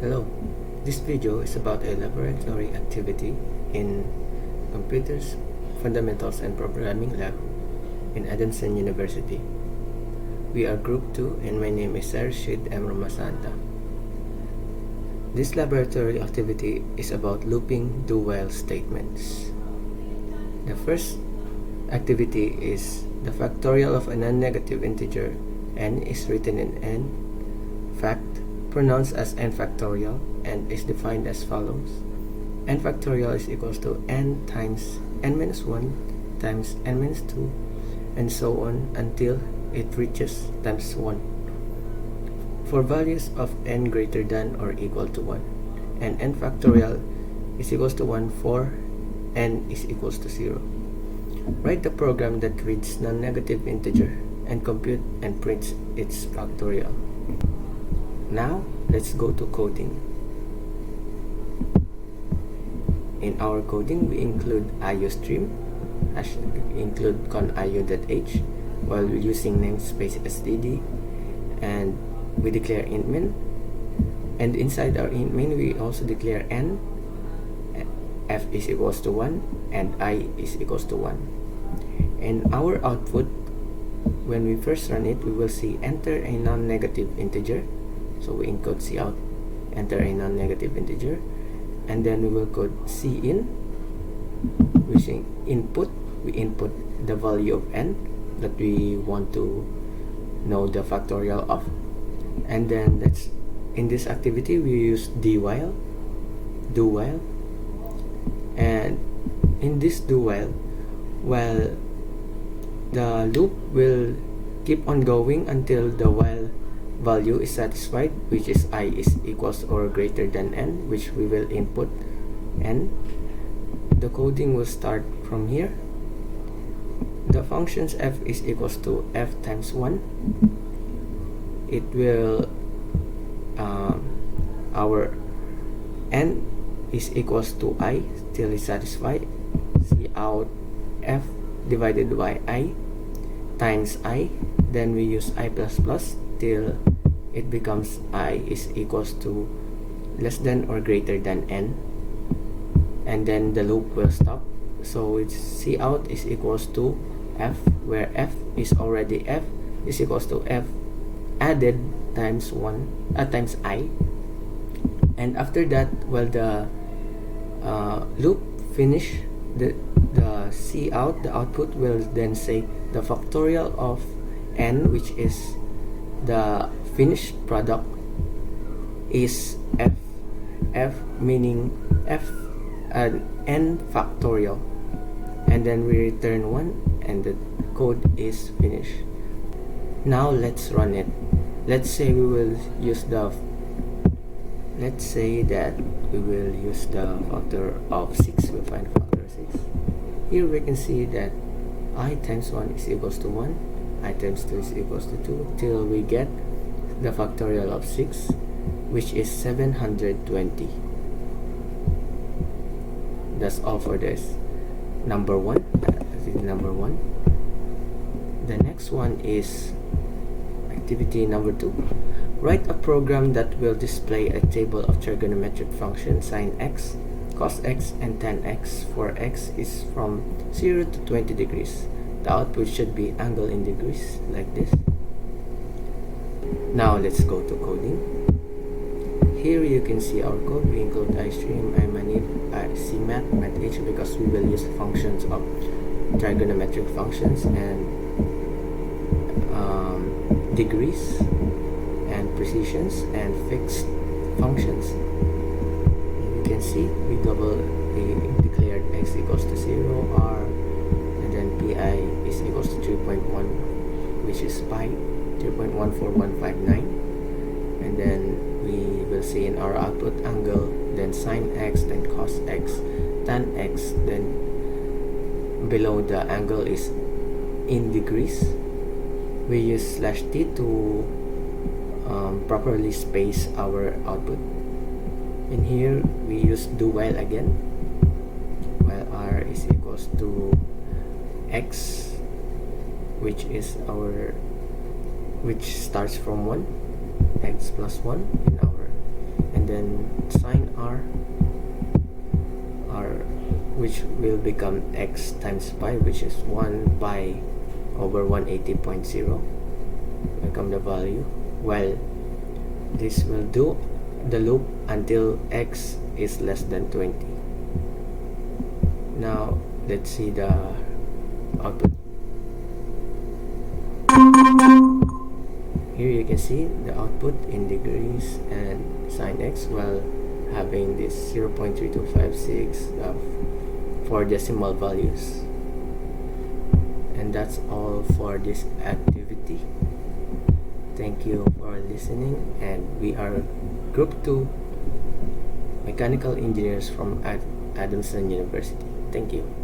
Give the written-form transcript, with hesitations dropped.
Hello, this video is about a laboratory activity in Computers, Fundamentals and Programming Lab in Adamson University. We are Group 2 and my name is Sarashid M. Romasanta. This laboratory activity is about looping do-while statements. The first activity is the factorial of a non-negative integer n is written in n fact pronounced as n factorial and is defined as follows. N factorial is equals to n times n minus 1 times n minus 2 and so on until it reaches times 1 for values of n greater than or equal to 1, and n factorial is equals to 1 for n is equals to 0. Write the program that reads non-negative integer and compute and prints its factorial. Now, let's go to coding. In our coding, we include IOStream, include conio.h while using namespace std, and we declare int min, and inside our int min we also declare n, f is equals to 1 and I is equals to 1. And our output, when we first run it, we will see enter a non-negative integer. So we encode cout, enter a non-negative integer, and then we will code cin, using input. We input the value of n that we want to know the factorial of, and then that's in this activity we use do while, and in this do while the loop will keep on going until the while value is satisfied, which is I is equals or greater than n, which we will input n. The coding will start from here. The functions f is equals to f times 1. It will our n is equals to I till it's satisfied. Cout f divided by I times I, then we use I plus plus till it becomes I is equals to less than or greater than n, and then the loop will stop. So it's cout is equals to f, where f is already f is equals to f added times 1 times I, and after that, while the loop finish, the cout, the output will then say the factorial of n, which is the finished product, is f meaning f n factorial, and then we return 1 and the code is finished. Now let's run it. Let's say that we will use the factor of 6. We'll find factor of 6. Here we can see that I times 1 is equals to 1, I times 2 is equals to 2, till we get the factorial of 6, which is 720. That's all for this. Number 1. The next one is activity number 2. Write a program that will display a table of trigonometric functions sin x, cos x, and tan x for x is from 0 to 20 degrees. The output should be angle in degrees, like this. Now let's go to coding. Here you can see our code. We include IOStream, imanib, cmath, math because we will use functions of trigonometric functions and degrees and precisions and fixed functions. You can see we declared x equals to 0, r, and then pi is equals to 3.1, which is pi 3.14159, and then we will see in our output angle, then sin x, then cos x, tan x, then below the angle is in degrees. We use /t to properly space our output. In here we use do while again, while r is equals to x, which starts from 1, x plus 1 in our, and then then sine r, which will become x times pi, which is 1 pi over 180.0 become the value. Well, this will do the loop until x is less than 20. Now let's see the output. Here you can see the output in degrees and sine x while having this 0.3256 of 4 decimal values. And that's all for this activity. Thank you for listening, and we are Group 2 Mechanical Engineers from Adamson University. Thank you.